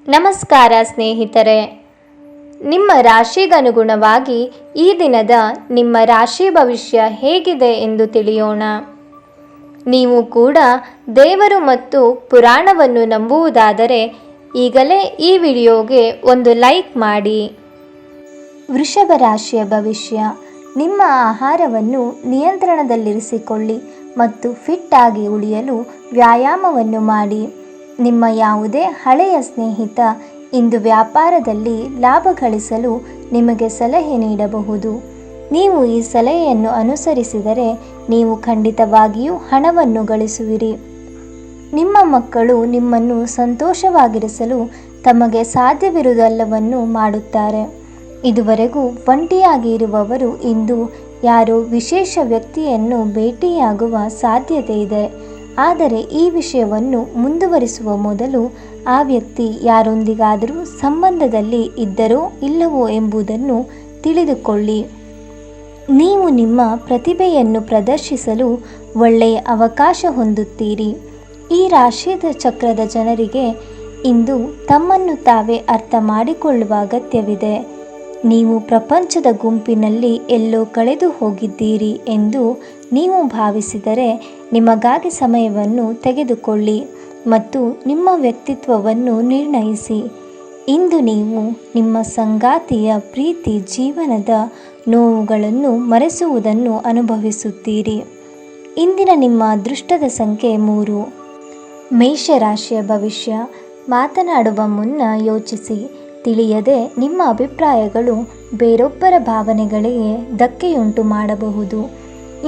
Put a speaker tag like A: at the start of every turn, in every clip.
A: ನಮಸ್ಕಾರ ಸ್ನೇಹಿತರೆ, ನಿಮ್ಮ ರಾಶಿಗನುಗುಣವಾಗಿ ಈ ದಿನದ ನಿಮ್ಮ ರಾಶಿ ಭವಿಷ್ಯ ಹೇಗಿದೆ ಎಂದು ತಿಳಿಯೋಣ. ನೀವು ಕೂಡ ದೇವರು ಮತ್ತು ಪುರಾಣವನ್ನು ನಂಬುವುದಾದರೆ ಈಗಲೇ ಈ ವಿಡಿಯೋಗೆ ಒಂದು ಲೈಕ್ ಮಾಡಿ. ವೃಷಭ ರಾಶಿಯ ಭವಿಷ್ಯ. ನಿಮ್ಮ ಆಹಾರವನ್ನು ನಿಯಂತ್ರಣದಲ್ಲಿರಿಸಿಕೊಳ್ಳಿ ಮತ್ತು ಫಿಟ್ ಆಗಿ ಉಳಿಯಲು ವ್ಯಾಯಾಮವನ್ನು ಮಾಡಿ. ನಿಮ್ಮ ಯಾವುದೇ ಹಳೆಯ ಸ್ನೇಹಿತ ಇಂದು ವ್ಯಾಪಾರದಲ್ಲಿ ಲಾಭ ಗಳಿಸಲು ನಿಮಗೆ ಸಲಹೆ ನೀಡಬಹುದು. ನೀವು ಈ ಸಲಹೆಯನ್ನು ಅನುಸರಿಸಿದರೆ ನೀವು ಖಂಡಿತವಾಗಿಯೂ ಹಣವನ್ನು ಗಳಿಸುವಿರಿ. ನಿಮ್ಮ ಮಕ್ಕಳು ನಿಮ್ಮನ್ನು ಸಂತೋಷವಾಗಿರಿಸಲು ತಮಗೆ ಸಾಧ್ಯವಿರುವುದೆಲ್ಲವನ್ನು ಮಾಡುತ್ತಾರೆ. ಇದುವರೆಗೂ ಒಂಟಿಯಾಗಿ ಇರುವವರು ಇಂದು ಯಾರೋ ವಿಶೇಷ ವ್ಯಕ್ತಿಯನ್ನು ಭೇಟಿಯಾಗುವ ಸಾಧ್ಯತೆ ಇದೆ. ಆದರೆ ಈ ವಿಷಯವನ್ನು ಮುಂದುವರಿಸುವ ಮೊದಲು ಆ ವ್ಯಕ್ತಿ ಯಾರೊಂದಿಗಾದರೂ ಸಂಬಂಧದಲ್ಲಿ ಇದ್ದರೋ ಇಲ್ಲವೋ ಎಂಬುದನ್ನು ತಿಳಿದುಕೊಳ್ಳಿ. ನೀವು ನಿಮ್ಮ ಪ್ರತಿಭೆಯನ್ನು ಪ್ರದರ್ಶಿಸಲು ಒಳ್ಳೆಯ ಅವಕಾಶ ಹೊಂದುತ್ತೀರಿ. ಈ ರಾಶಿಯ ಚಕ್ರದ ಜನರಿಗೆ ಇಂದು ತಮ್ಮನ್ನು ತಾವೇ ಅರ್ಥ ಮಾಡಿಕೊಳ್ಳುವ ಅಗತ್ಯವಿದೆ. ನೀವು ಪ್ರಪಂಚದ ಗುಂಪಿನಲ್ಲಿ ಎಲ್ಲೋ ಕಳೆದು ಹೋಗಿದ್ದೀರಿ ಎಂದು ನೀವು ಭಾವಿಸಿದರೆ ನಿಮಗಾಗಿ ಸಮಯವನ್ನು ತೆಗೆದುಕೊಳ್ಳಿ ಮತ್ತು ನಿಮ್ಮ ವ್ಯಕ್ತಿತ್ವವನ್ನು ನಿರ್ಣಯಿಸಿ. ಇಂದು ನೀವು ನಿಮ್ಮ ಸಂಗಾತಿಯ ಪ್ರೀತಿ ಜೀವನದ ನೋವುಗಳನ್ನು ಮರೆಸುವುದನ್ನು ಅನುಭವಿಸುತ್ತೀರಿ. ಇಂದಿನ ನಿಮ್ಮ ಅದೃಷ್ಟದ ಸಂಖ್ಯೆ 3. ಮೇಷರಾಶಿಯ ಭವಿಷ್ಯ. ಮಾತನಾಡುವ ಮುನ್ನ ಯೋಚಿಸಿ. ತಿಳಿಯದೆ ನಿಮ್ಮ ಅಭಿಪ್ರಾಯಗಳು ಬೇರೊಬ್ಬರ ಭಾವನೆಗಳಿಗೆ ಧಕ್ಕೆಯುಂಟು ಮಾಡಬಹುದು.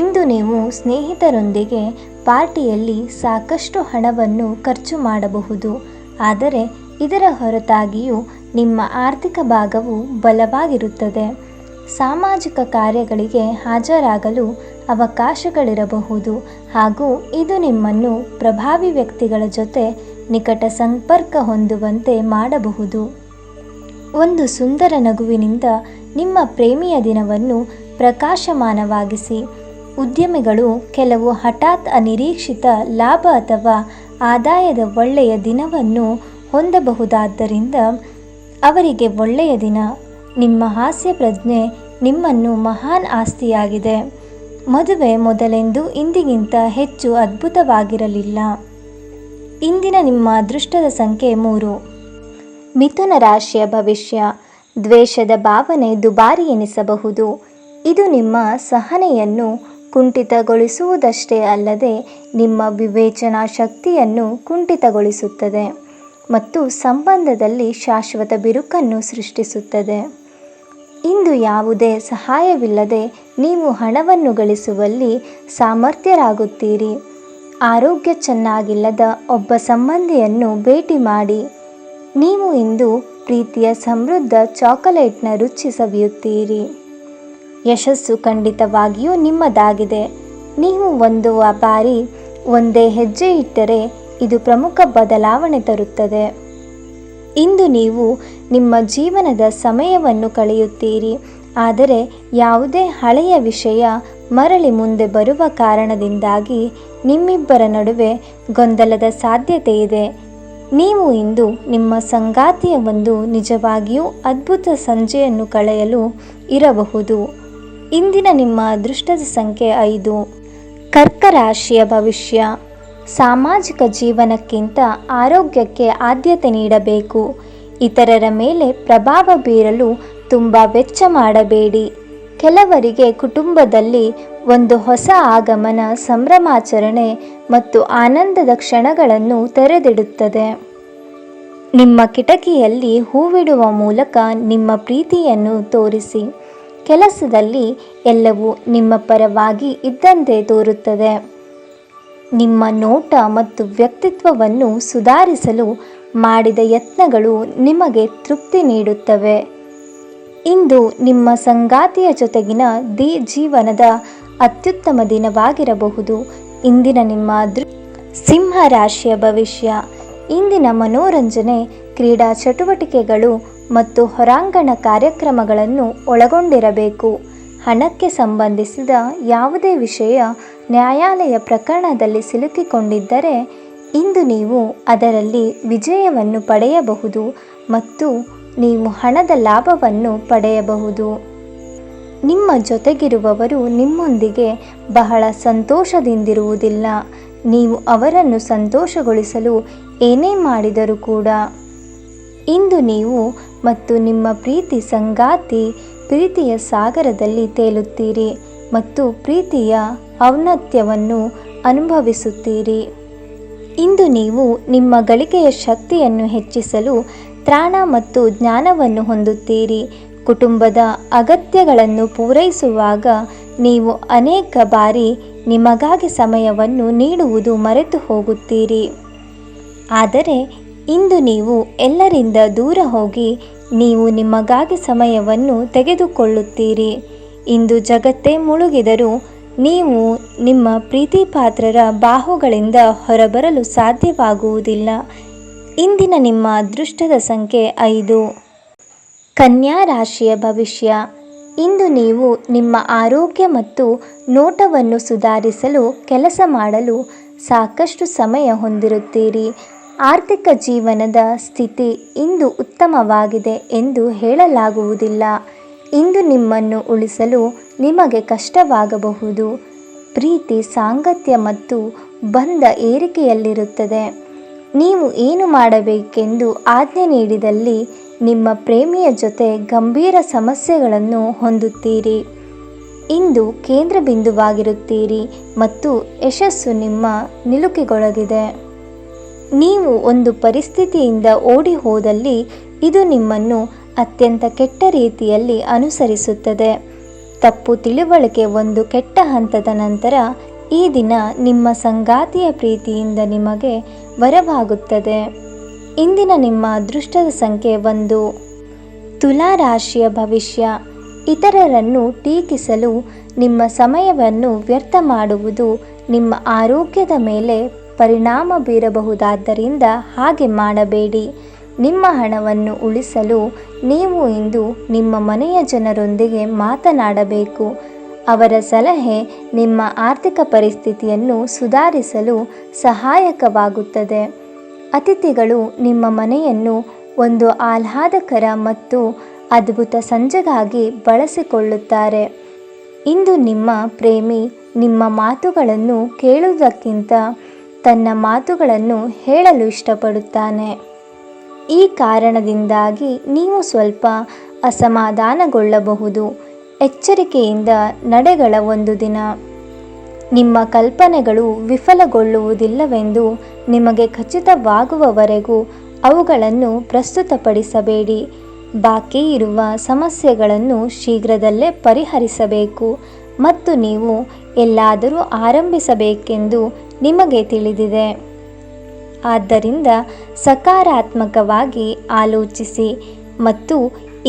A: ಇಂದು ನೀವು ಸ್ನೇಹಿತರೊಂದಿಗೆ ಪಾರ್ಟಿಯಲ್ಲಿ ಸಾಕಷ್ಟು ಹಣವನ್ನು ಖರ್ಚು ಮಾಡಬಹುದು. ಆದರೆ ಇದರ ಹೊರತಾಗಿಯೂ ನಿಮ್ಮ ಆರ್ಥಿಕ ಭಾಗವು ಬಲವಾಗಿರುತ್ತದೆ. ಸಾಮಾಜಿಕ ಕಾರ್ಯಗಳಿಗೆ ಹಾಜರಾಗಲು ಅವಕಾಶಗಳಿರಬಹುದು ಹಾಗೂ ಇದು ನಿಮ್ಮನ್ನು ಪ್ರಭಾವಿ ವ್ಯಕ್ತಿಗಳ ಜೊತೆ ನಿಕಟ ಸಂಪರ್ಕ ಹೊಂದುವಂತೆ ಮಾಡಬಹುದು. ಒಂದು ಸುಂದರ ನಗುವಿನಿಂದ ನಿಮ್ಮ ಪ್ರೇಮಿಯ ದಿನವನ್ನು ಪ್ರಕಾಶಮಾನವಾಗಿಸಿ. ಉದ್ಯಮಿಗಳು ಕೆಲವು ಹಠಾತ್ ಅನಿರೀಕ್ಷಿತ ಲಾಭ ಅಥವಾ ಆದಾಯದ ಒಳ್ಳೆಯ ದಿನವನ್ನು ಹೊಂದಬಹುದಾದ್ದರಿಂದ ಅವರಿಗೆ ಒಳ್ಳೆಯ ದಿನ. ನಿಮ್ಮ ಹಾಸ್ಯ ಪ್ರಜ್ಞೆ ನಿಮ್ಮನ್ನು ಮಹಾನ್ ಆಸ್ತಿಯಾಗಿದೆ. ಮದುವೆ ಮೊದಲೆಂದು ಇಂದಿಗಿಂತ ಹೆಚ್ಚು ಅದ್ಭುತವಾಗಿರಲಿಲ್ಲ. ಇಂದಿನ ನಿಮ್ಮ ಅದೃಷ್ಟದ ಸಂಖ್ಯೆ 3. ಮಿಥುನ ರಾಶಿಯ ಭವಿಷ್ಯ. ದ್ವೇಷದ ಭಾವನೆ ದುಬಾರಿ ಎನಿಸಬಹುದು. ಇದು ನಿಮ್ಮ ಸಹನೆಯನ್ನು ಕುಂಠಿತಗೊಳಿಸುವುದಷ್ಟೇ ಅಲ್ಲದೆ ನಿಮ್ಮ ವಿವೇಚನಾ ಶಕ್ತಿಯನ್ನು ಕುಂಠಿತಗೊಳಿಸುತ್ತದೆ ಮತ್ತು ಸಂಬಂಧದಲ್ಲಿ ಶಾಶ್ವತ ಬಿರುಕನ್ನು ಸೃಷ್ಟಿಸುತ್ತದೆ. ಇಂದು ಯಾವುದೇ ಸಹಾಯವಿಲ್ಲದೆ ನೀವು ಹಣವನ್ನು ಗಳಿಸುವಲ್ಲಿ ಸಮರ್ಥರಾಗುತ್ತೀರಿ. ಆರೋಗ್ಯ ಚೆನ್ನಾಗಿಲ್ಲದ ಒಬ್ಬ ಸಂಬಂಧಿಯನ್ನು ಭೇಟಿ ಮಾಡಿ. ನೀವು ಇಂದು ಪ್ರೀತಿಯ ಸಮೃದ್ಧ ಚಾಕೊಲೇಟ್ನ ರುಚಿ ಸವಿಯುತ್ತೀರಿ. ಯಶಸ್ಸು ಖಂಡಿತವಾಗಿಯೂ ನಿಮ್ಮದಾಗಿದೆ. ನೀವು ಒಂದು ಬಾರಿ ಒಂದೇ ಹೆಜ್ಜೆ ಇಟ್ಟರೆ ಇದು ಪ್ರಮುಖ ಬದಲಾವಣೆ ತರುತ್ತದೆ. ಇಂದು ನೀವು ನಿಮ್ಮ ಜೀವನದ ಸಮಯವನ್ನು ಕಳೆಯುತ್ತೀರಿ. ಆದರೆ ಯಾವುದೇ ಹಳೆಯ ವಿಷಯ ಮರಳಿ ಮುಂದೆ ಬರುವ ಕಾರಣದಿಂದಾಗಿ ನಿಮ್ಮಿಬ್ಬರ ನಡುವೆ ಗೊಂದಲದ ಸಾಧ್ಯತೆ ಇದೆ. ನೀವು ಇಂದು ನಿಮ್ಮ ಸಂಗಾತಿಯ ಒಂದು ನಿಜವಾಗಿಯೂ ಅದ್ಭುತ ಸಂಜೆಯನ್ನು ಕಳೆಯಲು ಇರಬಹುದು. ಇಂದಿನ ನಿಮ್ಮ ಅದೃಷ್ಟದ ಸಂಖ್ಯೆ 5. ಕರ್ಕ ರಾಶಿಯ ಭವಿಷ್ಯ. ಸಾಮಾಜಿಕ ಜೀವನಕ್ಕಿಂತ ಆರೋಗ್ಯಕ್ಕೆ ಆದ್ಯತೆ ನೀಡಬೇಕು. ಇತರರ ಮೇಲೆ ಪ್ರಭಾವ ಬೀರಲು ತುಂಬ ವೆಚ್ಚ ಮಾಡಬೇಡಿ. ಕೆಲವರಿಗೆ ಕುಟುಂಬದಲ್ಲಿ ಒಂದು ಹೊಸ ಆಗಮನ ಸಂಭ್ರಮಾಚರಣೆ ಮತ್ತು ಆನಂದದ ಕ್ಷಣಗಳನ್ನು ತೆರೆದಿಡುತ್ತದೆ. ನಿಮ್ಮ ಕಿಟಕಿಯಲ್ಲಿ ಹೂವಿಡುವ ಮೂಲಕ ನಿಮ್ಮ ಪ್ರೀತಿಯನ್ನು ತೋರಿಸಿ. ಕೆಲಸದಲ್ಲಿ ಎಲ್ಲವೂ ನಿಮ್ಮ ಪರವಾಗಿ ಇದ್ದಂತೆ ತೋರುತ್ತದೆ. ನಿಮ್ಮ ನೋಟ ಮತ್ತು ವ್ಯಕ್ತಿತ್ವವನ್ನು ಸುಧಾರಿಸಲು ಮಾಡಿದ ಯತ್ನಗಳು ನಿಮಗೆ ತೃಪ್ತಿ ನೀಡುತ್ತವೆ. ಇಂದು ನಿಮ್ಮ ಸಂಗಾತಿಯ ಜೊತೆಗಿನ ಜೀವನದ ಅತ್ಯುತ್ತಮ ದಿನವಾಗಿರಬಹುದು. ಇಂದಿನ ನಿಮ್ಮ ಸಿಂಹ ರಾಶಿಯ ಭವಿಷ್ಯ. ಇಂದಿನ ಮನೋರಂಜನೆ, ಕ್ರೀಡಾ ಚಟುವಟಿಕೆಗಳು ಮತ್ತು ಹೊರಾಂಗಣ ಕಾರ್ಯಕ್ರಮಗಳನ್ನು ಒಳಗೊಂಡಿರಬೇಕು. ಹಣಕ್ಕೆ ಸಂಬಂಧಿಸಿದ ಯಾವುದೇ ವಿಷಯ ನ್ಯಾಯಾಲಯ ಪ್ರಕರಣದಲ್ಲಿ ಸಿಲುಕಿಕೊಂಡಿದ್ದರೆ ಇಂದು ನೀವು ಅದರಲ್ಲಿ ವಿಜಯವನ್ನು ಪಡೆಯಬಹುದು ಮತ್ತು ನೀವು ಹಣದ ಲಾಭವನ್ನು ಪಡೆಯಬಹುದು. ನಿಮ್ಮ ಜೊತೆಗಿರುವವರು ನಿಮ್ಮೊಂದಿಗೆ ಬಹಳ ಸಂತೋಷದಿಂದಿರುವುದಿಲ್ಲ. ನೀವು ಅವರನ್ನು ಸಂತೋಷಗೊಳಿಸಲು ಏನೇ ಮಾಡಿದರೂ ಕೂಡ. ಇಂದು ನೀವು ಮತ್ತು ನಿಮ್ಮ ಪ್ರೀತಿ ಸಂಗಾತಿ ಪ್ರೀತಿಯ ಸಾಗರದಲ್ಲಿ ತೇಲುತ್ತೀರಿ ಮತ್ತು ಪ್ರೀತಿಯ ಔನ್ನತ್ಯವನ್ನು ಅನುಭವಿಸುತ್ತೀರಿ. ಇಂದು ನೀವು ನಿಮ್ಮ ಗಳಿಕೆಯ ಶಕ್ತಿಯನ್ನು ಹೆಚ್ಚಿಸಲು ತ್ರಾಣ ಮತ್ತು ಜ್ಞಾನವನ್ನು ಹೊಂದುತ್ತೀರಿ. ಕುಟುಂಬದ ಅಗತ್ಯಗಳನ್ನು ಪೂರೈಸುವಾಗ ನೀವು ಅನೇಕ ಬಾರಿ ನಿಮಗಾಗಿ ಸಮಯವನ್ನು ನೀಡುವುದು ಮರೆತು ಹೋಗುತ್ತೀರಿ. ಆದರೆ ಇಂದು ನೀವು ಎಲ್ಲರಿಂದ ದೂರ ಹೋಗಿ ನೀವು ನಿಮಗಾಗಿ ಸಮಯವನ್ನು ತೆಗೆದುಕೊಳ್ಳುತ್ತೀರಿ. ಇಂದು ಜಗತ್ತೇ ಮುಳುಗಿದರೂ ನೀವು ನಿಮ್ಮ ಪ್ರೀತಿಪಾತ್ರರ ಬಾಹುಗಳಿಂದ ಹೊರಬರಲು ಸಾಧ್ಯವಾಗುವುದಿಲ್ಲ. ಇಂದಿನ ನಿಮ್ಮ ಅದೃಷ್ಟದ ಸಂಖ್ಯೆ 5. ಕನ್ಯಾ ರಾಶಿಯ ಭವಿಷ್ಯ. ಇಂದು ನೀವು ನಿಮ್ಮ ಆರೋಗ್ಯ ಮತ್ತು ನೋಟವನ್ನು ಸುಧಾರಿಸಲು ಕೆಲಸ ಮಾಡಲು ಸಾಕಷ್ಟು ಸಮಯ ಹೊಂದಿರುತ್ತೀರಿ. ಆರ್ಥಿಕ ಜೀವನದ ಸ್ಥಿತಿ ಇಂದು ಉತ್ತಮವಾಗಿದೆ ಎಂದು ಹೇಳಲಾಗುವುದಿಲ್ಲ. ಇಂದು ನಿಮ್ಮನ್ನು ಉಳಿಸಲು ನಿಮಗೆ ಕಷ್ಟವಾಗಬಹುದು. ಪ್ರೀತಿ ಸಾಂಗತ್ಯ ಮತ್ತು ಬಂಧ ಏರಿಕೆಯಲ್ಲಿರುತ್ತದೆ. ನೀವು ಏನು ಮಾಡಬೇಕೆಂದು ಆಜ್ಞೆ ನೀಡಿದಲ್ಲಿ ನಿಮ್ಮ ಪ್ರೇಮಿಯ ಜೊತೆ ಗಂಭೀರ ಸಮಸ್ಯೆಗಳನ್ನು ಹೊಂದುತ್ತೀರಿ. ಇಂದು ಕೇಂದ್ರ ಬಿಂದುವಾಗಿರುತ್ತೀರಿ ಮತ್ತು ಯಶಸ್ಸು ನಿಮ್ಮ ನಿಲುಕಿಗೊಳಗಿದೆ. ನೀವು ಒಂದು ಪರಿಸ್ಥಿತಿಯಿಂದ ಓಡಿ ಹೋದಲ್ಲಿ ಇದು ನಿಮ್ಮನ್ನು ಅತ್ಯಂತ ಕೆಟ್ಟ ರೀತಿಯಲ್ಲಿ ಅನುಸರಿಸುತ್ತದೆ. ತಪ್ಪು ತಿಳುವಳಿಕೆ ಒಂದು ಕೆಟ್ಟ ಹಂತದ ನಂತರ ಈ ದಿನ ನಿಮ್ಮ ಸಂಗಾತಿಯ ಪ್ರೀತಿಯಿಂದ ನಿಮಗೆ ವರವಾಗುತ್ತದೆ. ಇಂದಿನ ನಿಮ್ಮ ಅದೃಷ್ಟದ ಸಂಖ್ಯೆ 1. ತುಲಾ ರಾಶಿಯ ಭವಿಷ್ಯ. ಇತರರನ್ನು ಟೀಕಿಸಲು ನಿಮ್ಮ ಸಮಯವನ್ನು ವ್ಯರ್ಥ ಮಾಡುವುದು ನಿಮ್ಮ ಆರೋಗ್ಯದ ಮೇಲೆ ಪರಿಣಾಮ ಬೀರಬಹುದಾದ್ದರಿಂದ ಹಾಗೆ ಮಾಡಬೇಡಿ. ನಿಮ್ಮ ಹಣವನ್ನು ಉಳಿಸಲು ನೀವು ಇಂದು ನಿಮ್ಮ ಮನೆಯ ಜನರೊಂದಿಗೆ ಮಾತನಾಡಬೇಕು. ಅವರ ಸಲಹೆ ನಿಮ್ಮ ಆರ್ಥಿಕ ಪರಿಸ್ಥಿತಿಯನ್ನು ಸುಧಾರಿಸಲು ಸಹಾಯಕವಾಗುತ್ತದೆ. ಅತಿಥಿಗಳು ನಿಮ್ಮ ಮನೆಯನ್ನು ಒಂದು ಆಹ್ಲಾದಕರ ಮತ್ತು ಅದ್ಭುತ ಸಂಜೆಗಾಗಿ ಬಳಸಿಕೊಳ್ಳುತ್ತಾರೆ. ಇಂದು ನಿಮ್ಮ ಪ್ರೇಮಿ ನಿಮ್ಮ ಮಾತುಗಳನ್ನು ಕೇಳುವುದಕ್ಕಿಂತ ತನ್ನ ಮಾತುಗಳನ್ನು ಹೇಳಲು ಇಷ್ಟಪಡುತ್ತಾನೆ. ಈ ಕಾರಣದಿಂದಾಗಿ ನೀವು ಸ್ವಲ್ಪ ಅಸಮಾಧಾನಗೊಳ್ಳಬಹುದು. ಎಚ್ಚರಿಕೆಯಿಂದ ನಡೆಗಳ ಒಂದು ದಿನ. ನಿಮ್ಮ ಕಲ್ಪನೆಗಳು ವಿಫಲಗೊಳ್ಳುವುದಿಲ್ಲವೆಂದು ನಿಮಗೆ ಖಚಿತವಾಗುವವರೆಗೂ ಅವುಗಳನ್ನು ಪ್ರಸ್ತುತಪಡಿಸಬೇಡಿ. ಬಾಕಿ ಇರುವ ಸಮಸ್ಯೆಗಳನ್ನು ಶೀಘ್ರದಲ್ಲೇ ಪರಿಹರಿಸಬೇಕು ಮತ್ತು ನೀವು ಎಲ್ಲಾದರೂ ಆರಂಭಿಸಬೇಕೆಂದು ನಿಮಗೆ ತಿಳಿದಿದೆ. ಆದ್ದರಿಂದ ಸಕಾರಾತ್ಮಕವಾಗಿ ಆಲೋಚಿಸಿ ಮತ್ತು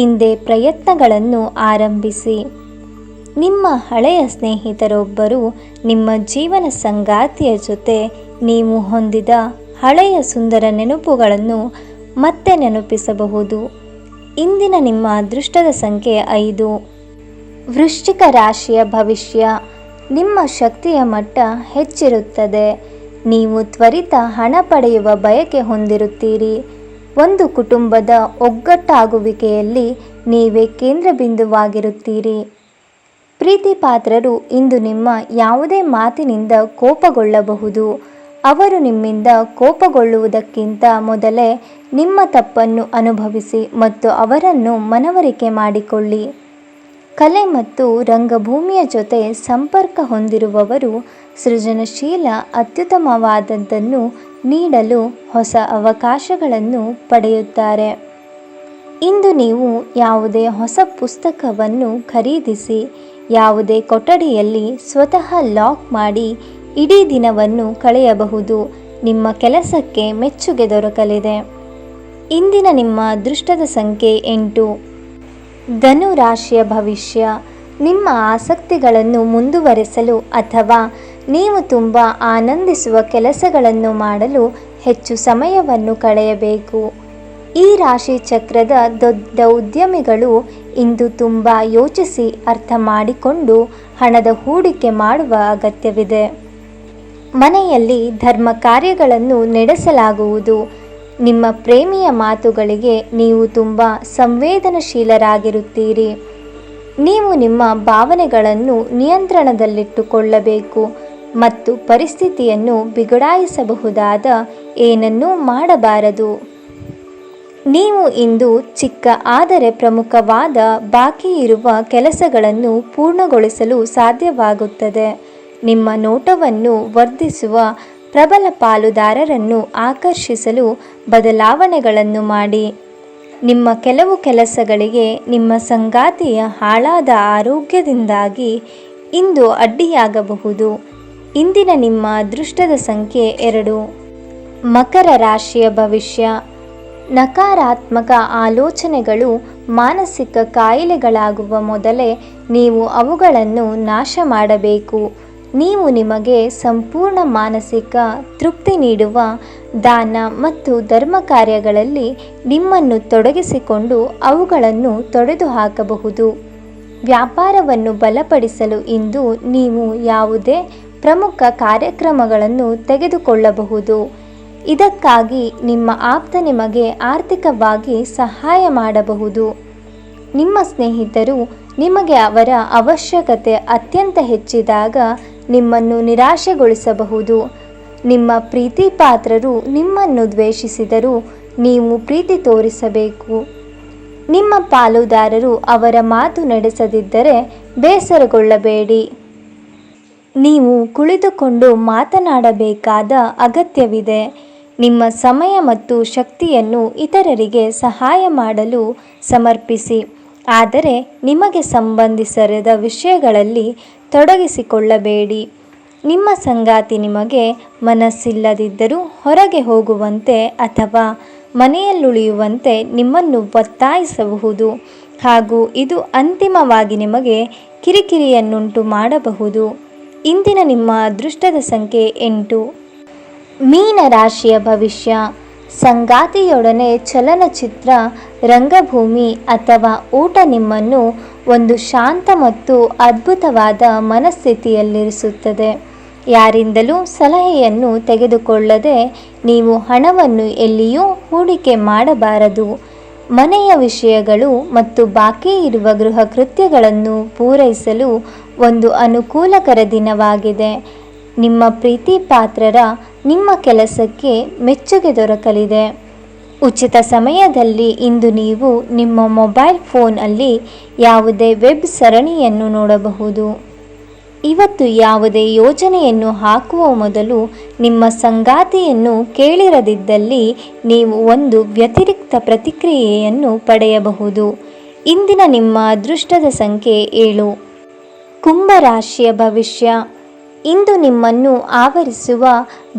A: ಇಂದೇ ಪ್ರಯತ್ನಗಳನ್ನು ಆರಂಭಿಸಿ. ನಿಮ್ಮ ಹಳೆಯ ಸ್ನೇಹಿತರೊಬ್ಬರು ನಿಮ್ಮ ಜೀವನ ಸಂಗಾತಿಯ ಜೊತೆ ನೀವು ಹೊಂದಿದ ಹಳೆಯ ಸುಂದರ ನೆನಪುಗಳನ್ನು ಮತ್ತೆ ನೆನಪಿಸಬಹುದು. ಇಂದಿನ ನಿಮ್ಮ ಅದೃಷ್ಟದ ಸಂಖ್ಯೆ 5. ವೃಶ್ಚಿಕ ರಾಶಿಯ ಭವಿಷ್ಯ. ನಿಮ್ಮ ಶಕ್ತಿಯ ಮಟ್ಟ ಹೆಚ್ಚಿರುತ್ತದೆ. ನೀವು ತ್ವರಿತ ಹಣ ಪಡೆಯುವ ಬಯಕೆ ಹೊಂದಿರುತ್ತೀರಿ. ಒಂದು ಕುಟುಂಬದ ಒಗ್ಗಟ್ಟಾಗುವಿಕೆಯಲ್ಲಿ ನೀವೇ ಕೇಂದ್ರ ಬಿಂದುವಾಗಿರುತ್ತೀರಿ. ಪ್ರೀತಿಪಾತ್ರರು ಇಂದು ನಿಮ್ಮ ಯಾವುದೇ ಮಾತಿನಿಂದ ಕೋಪಗೊಳ್ಳಬಹುದು. ಅವರು ನಿಮ್ಮಿಂದ ಕೋಪಗೊಳ್ಳುವುದಕ್ಕಿಂತ ಮೊದಲೇ ನಿಮ್ಮ ತಪ್ಪನ್ನು ಅನುಭವಿಸಿ ಮತ್ತು ಅವರನ್ನು ಮನವರಿಕೆ ಮಾಡಿಕೊಳ್ಳಿ. ಕಲೆ ಮತ್ತು ರಂಗಭೂಮಿಯ ಜೊತೆ ಸಂಪರ್ಕ ಹೊಂದಿರುವವರು ಸೃಜನಶೀಲ ಅತ್ಯುತ್ತಮವಾದದ್ದನ್ನು ನೀಡಲು ಹೊಸ ಅವಕಾಶಗಳನ್ನು ಪಡೆಯುತ್ತಾರೆ. ಇಂದು ನೀವು ಯಾವುದೇ ಹೊಸ ಪುಸ್ತಕವನ್ನು ಖರೀದಿಸಿ ಯಾವುದೇ ಕೊಠಡಿಯಲ್ಲಿ ಸ್ವತಃ ಲಾಕ್ ಮಾಡಿ ಇಡೀ ದಿನವನ್ನು ಕಳೆಯಬಹುದು. ನಿಮ್ಮ ಕೆಲಸಕ್ಕೆ ಮೆಚ್ಚುಗೆ ದೊರಕಲಿದೆ. ಇಂದಿನ ನಿಮ್ಮ ಅದೃಷ್ಟದ ಸಂಖ್ಯೆ 8. ಧನು ರಾಶಿಯ ಭವಿಷ್ಯ. ನಿಮ್ಮ ಆಸಕ್ತಿಗಳನ್ನು ಮುಂದುವರೆಸಲು ಅಥವಾ ನೀವು ತುಂಬ ಆನಂದಿಸುವ ಕೆಲಸಗಳನ್ನು ಮಾಡಲು ಹೆಚ್ಚು ಸಮಯವನ್ನು ಕಳೆಯಬೇಕು. ಈ ರಾಶಿ ಚಕ್ರದ ದೊಡ್ಡ ಉದ್ಯಮಿಗಳು ಇಂದು ತುಂಬ ಯೋಚಿಸಿ ಅರ್ಥ ಮಾಡಿಕೊಂಡು ಹಣದ ಹೂಡಿಕೆ ಮಾಡುವ ಅಗತ್ಯವಿದೆ. ಮನೆಯಲ್ಲಿ ಧರ್ಮ ಕಾರ್ಯಗಳನ್ನು ನಡೆಸಲಾಗುವುದು. ನಿಮ್ಮ ಪ್ರೇಮಿಯ ಮಾತುಗಳಿಗೆ ನೀವು ತುಂಬ ಸಂವೇದನಶೀಲರಾಗಿರುತ್ತೀರಿ. ನೀವು ನಿಮ್ಮ ಭಾವನೆಗಳನ್ನು ನಿಯಂತ್ರಣದಲ್ಲಿಟ್ಟುಕೊಳ್ಳಬೇಕು ಮತ್ತು ಪರಿಸ್ಥಿತಿಯನ್ನು ಬಿಗಡಾಯಿಸಬಹುದಾದ ಏನನ್ನೂ ಮಾಡಬಾರದು. ನೀವು ಇಂದು ಚಿಕ್ಕ ಆದರೆ ಪ್ರಮುಖವಾದ ಬಾಕಿ ಇರುವ ಕೆಲಸಗಳನ್ನು ಪೂರ್ಣಗೊಳಿಸಲು ಸಾಧ್ಯವಾಗುತ್ತದೆ. ನಿಮ್ಮ ನೋಟವನ್ನು ವರ್ಧಿಸುವ ಪ್ರಬಲ ಪಾಲುದಾರರನ್ನು ಆಕರ್ಷಿಸಲು ಬದಲಾವಣೆಗಳನ್ನು ಮಾಡಿ. ನಿಮ್ಮ ಕೆಲವು ಕೆಲಸಗಳಿಗೆ ನಿಮ್ಮ ಸಂಗಾತಿಯ ಹಾಳಾದ ಆರೋಗ್ಯದಿಂದಾಗಿ ಇಂದು ಅಡ್ಡಿಯಾಗಬಹುದು. ಇಂದಿನ ನಿಮ್ಮ ಅದೃಷ್ಟದ ಸಂಖ್ಯೆ 2. ಮಕರ ರಾಶಿಯ ಭವಿಷ್ಯ. ನಕಾರಾತ್ಮಕ ಆಲೋಚನೆಗಳು ಮಾನಸಿಕ ಕಾಯಿಲೆಗಳಾಗುವ ಮೊದಲೇ ನೀವು ಅವುಗಳನ್ನು ನಾಶ ಮಾಡಬೇಕು. ನೀವು ನಿಮಗೆ ಸಂಪೂರ್ಣ ಮಾನಸಿಕ ತೃಪ್ತಿ ನೀಡುವ ದಾನ ಮತ್ತು ಧರ್ಮ ಕಾರ್ಯಗಳಲ್ಲಿ ನಿಮ್ಮನ್ನು ತೊಡಗಿಸಿಕೊಂಡು ಅವುಗಳನ್ನು ತೊಡೆದುಹಾಕಬಹುದು. ವ್ಯಾಪಾರವನ್ನು ಬಲಪಡಿಸಲು ಇಂದು ನೀವು ಯಾವುದೇ ಪ್ರಮುಖ ಕಾರ್ಯಕ್ರಮಗಳನ್ನು ತೆಗೆದುಕೊಳ್ಳಬಹುದು. ಇದಕ್ಕಾಗಿ ನಿಮ್ಮ ಆಪ್ತ ನಿಮಗೆ ಆರ್ಥಿಕವಾಗಿ ಸಹಾಯ ಮಾಡಬಹುದು. ನಿಮ್ಮ ಸ್ನೇಹಿತರು ನಿಮಗೆ ಅವರ ಅವಶ್ಯಕತೆ ಅತ್ಯಂತ ಹೆಚ್ಚಿದಾಗ ನಿಮ್ಮನ್ನು ನಿರಾಶೆಗೊಳಿಸಬಹುದು. ನಿಮ್ಮ ಪ್ರೀತಿ ಪಾತ್ರರು ನಿಮ್ಮನ್ನು ದ್ವೇಷಿಸಿದರೂ ನೀವು ಪ್ರೀತಿ ತೋರಿಸಬೇಕು. ನಿಮ್ಮ ಪಾಲುದಾರರು ಅವರ ಮಾತು ನಡೆಸದಿದ್ದರೆ ಬೇಸರಗೊಳ್ಳಬೇಡಿ. ನೀವು ಕುಳಿತುಕೊಂಡು ಮಾತನಾಡಬೇಕಾದ ಅಗತ್ಯವಿದೆ. ನಿಮ್ಮ ಸಮಯ ಮತ್ತು ಶಕ್ತಿಯನ್ನು ಇತರರಿಗೆ ಸಹಾಯ ಮಾಡಲು ಸಮರ್ಪಿಸಿ, ಆದರೆ ನಿಮಗೆ ಸಂಬಂಧಿಸದ ವಿಷಯಗಳಲ್ಲಿ ತೊಡಗಿಸಿಕೊಳ್ಳಬೇಡಿ. ನಿಮ್ಮ ಸಂಗಾತಿ ನಿಮಗೆ ಮನಸ್ಸಿಲ್ಲದಿದ್ದರೂ ಹೊರಗೆ ಹೋಗುವಂತೆ ಅಥವಾ ಮನೆಯಲ್ಲುಳಿಯುವಂತೆ ನಿಮ್ಮನ್ನು ಒತ್ತಾಯಿಸಬಹುದು ಹಾಗೂ ಇದು ಅಂತಿಮವಾಗಿ ನಿಮಗೆ ಕಿರಿಕಿರಿಯನ್ನುಂಟು ಮಾಡಬಹುದು. ಇಂದಿನ ನಿಮ್ಮ ಅದೃಷ್ಟದ ಸಂಖ್ಯೆ 8. ಮೀನ ರಾಶಿಯ ಭವಿಷ್ಯ. ಸಂಗಾತಿಯೊಡನೆ ಚಲನಚಿತ್ರ, ರಂಗಭೂಮಿ ಅಥವಾ ಊಟ ನಿಮ್ಮನ್ನು ಒಂದು ಶಾಂತ ಮತ್ತು ಅದ್ಭುತವಾದ ಮನಸ್ಥಿತಿಯಲ್ಲಿರಿಸುತ್ತದೆ. ಯಾರಿಂದಲೂ ಸಲಹೆಯನ್ನು ತೆಗೆದುಕೊಳ್ಳದೆ ನೀವು ಹಣವನ್ನು ಎಲ್ಲಿಯೂ ಹೂಡಿಕೆ ಮಾಡಬಾರದು. ಮನೆಯ ವಿಷಯಗಳು ಮತ್ತು ಬಾಕಿ ಇರುವ ಗೃಹ ಕೃತ್ಯಗಳನ್ನು ಪೂರೈಸಲು ಒಂದು ಅನುಕೂಲಕರ ದಿನವಾಗಿದೆ. ನಿಮ್ಮ ಪ್ರೀತಿ ಪಾತ್ರರ ನಿಮ್ಮ ಕೆಲಸಕ್ಕೆ ಮೆಚ್ಚುಗೆ ದೊರಕಲಿದೆ. ಉಚಿತ ಸಮಯದಲ್ಲಿ ಇಂದು ನೀವು ನಿಮ್ಮ ಮೊಬೈಲ್ ಫೋನಲ್ಲಿ ಯಾವುದೇ ವೆಬ್ ಸರಣಿಯನ್ನು ನೋಡಬಹುದು. ಇವತ್ತು ಯಾವುದೇ ಯೋಜನೆಯನ್ನು ಹಾಕುವ ಮೊದಲು ನಿಮ್ಮ ಸಂಗಾತಿಯನ್ನು ಕೇಳಿರದಿದ್ದಲ್ಲಿ ನೀವು ಒಂದು ವ್ಯತಿರಿಕ್ತ ಪ್ರತಿಕ್ರಿಯೆಯನ್ನು ಪಡೆಯಬಹುದು. ಇಂದಿನ ನಿಮ್ಮ ಅದೃಷ್ಟದ ಸಂಖ್ಯೆ 7. ಕುಂಭರಾಶಿಯ ಭವಿಷ್ಯ. ಇಂದು ನಿಮ್ಮನ್ನು ಆವರಿಸುವ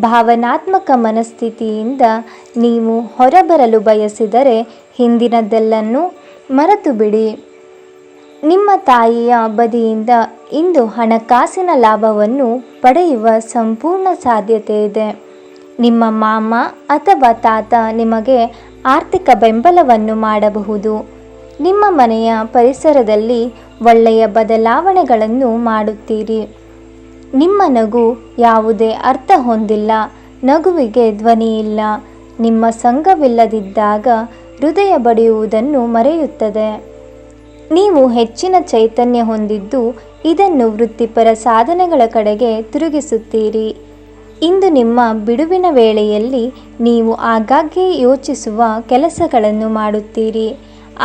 A: ಭಾವನಾತ್ಮಕ ಮನಸ್ಥಿತಿಯಿಂದ ನೀವು ಹೊರಬರಲು ಬಯಸಿದರೆ ಹಿಂದಿನದೆಲ್ಲನ್ನೂ ಮರೆತು ಬಿಡಿ. ನಿಮ್ಮ ತಾಯಿಯ ಬದಿಯಿಂದ ಇಂದು ಹಣಕಾಸಿನ ಲಾಭವನ್ನು ಪಡೆಯುವ ಸಂಪೂರ್ಣ ಸಾಧ್ಯತೆ ಇದೆ. ನಿಮ್ಮ ಮಾಮ ಅಥವಾ ತಾತ ನಿಮಗೆ ಆರ್ಥಿಕ ಬೆಂಬಲವನ್ನು ಮಾಡಬಹುದು. ನಿಮ್ಮ ಮನೆಯ ಪರಿಸರದಲ್ಲಿ ಒಳ್ಳೆಯ ಬದಲಾವಣೆಗಳನ್ನು ಮಾಡುತ್ತೀರಿ. ನಿಮ್ಮ ನಗು ಯಾವುದೇ ಅರ್ಥ ಹೊಂದಿಲ್ಲ. ನಗುವಿಗೆ ಧ್ವನಿಯಿಲ್ಲ. ನಿಮ್ಮ ಸಂಘವಿಲ್ಲದಿದ್ದಾಗ ಹೃದಯ ಬಡಿಯುವುದನ್ನು ಮರೆಯುತ್ತದೆ. ನೀವು ಹೆಚ್ಚಿನ ಚೈತನ್ಯ ಹೊಂದಿದ್ದು ಇದನ್ನು ವೃತ್ತಿಪರ ಸಾಧನೆಗಳ ಕಡೆಗೆ ತಿರುಗಿಸುತ್ತೀರಿ. ಇಂದು ನಿಮ್ಮ ಬಿಡುವಿನ ವೇಳೆಯಲ್ಲಿ ನೀವು ಆಗಾಗ್ಗೆ ಯೋಚಿಸುವ ಕೆಲಸಗಳನ್ನು ಮಾಡುತ್ತೀರಿ,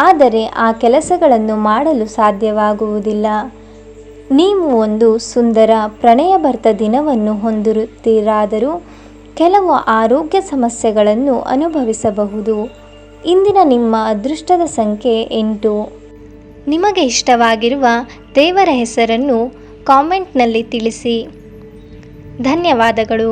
A: ಆದರೆ ಆ ಕೆಲಸಗಳನ್ನು ಮಾಡಲು ಸಾಧ್ಯವಾಗುವುದಿಲ್ಲ. ನೀವು ಒಂದು ಸುಂದರ ಪ್ರಣಯಭರಿತ ದಿನವನ್ನು ಹೊಂದಿರುತ್ತೀರಾದರೂ ಕೆಲವು ಆರೋಗ್ಯ ಸಮಸ್ಯೆಗಳನ್ನು ಅನುಭವಿಸಬಹುದು. ಇಂದಿನ ನಿಮ್ಮ ಅದೃಷ್ಟದ ಸಂಖ್ಯೆ 8. ನಿಮಗೆ ಇಷ್ಟವಾಗಿರುವ ದೇವರ ಹೆಸರನ್ನು ಕಾಮೆಂಟ್ನಲ್ಲಿ ತಿಳಿಸಿ. ಧನ್ಯವಾದಗಳು.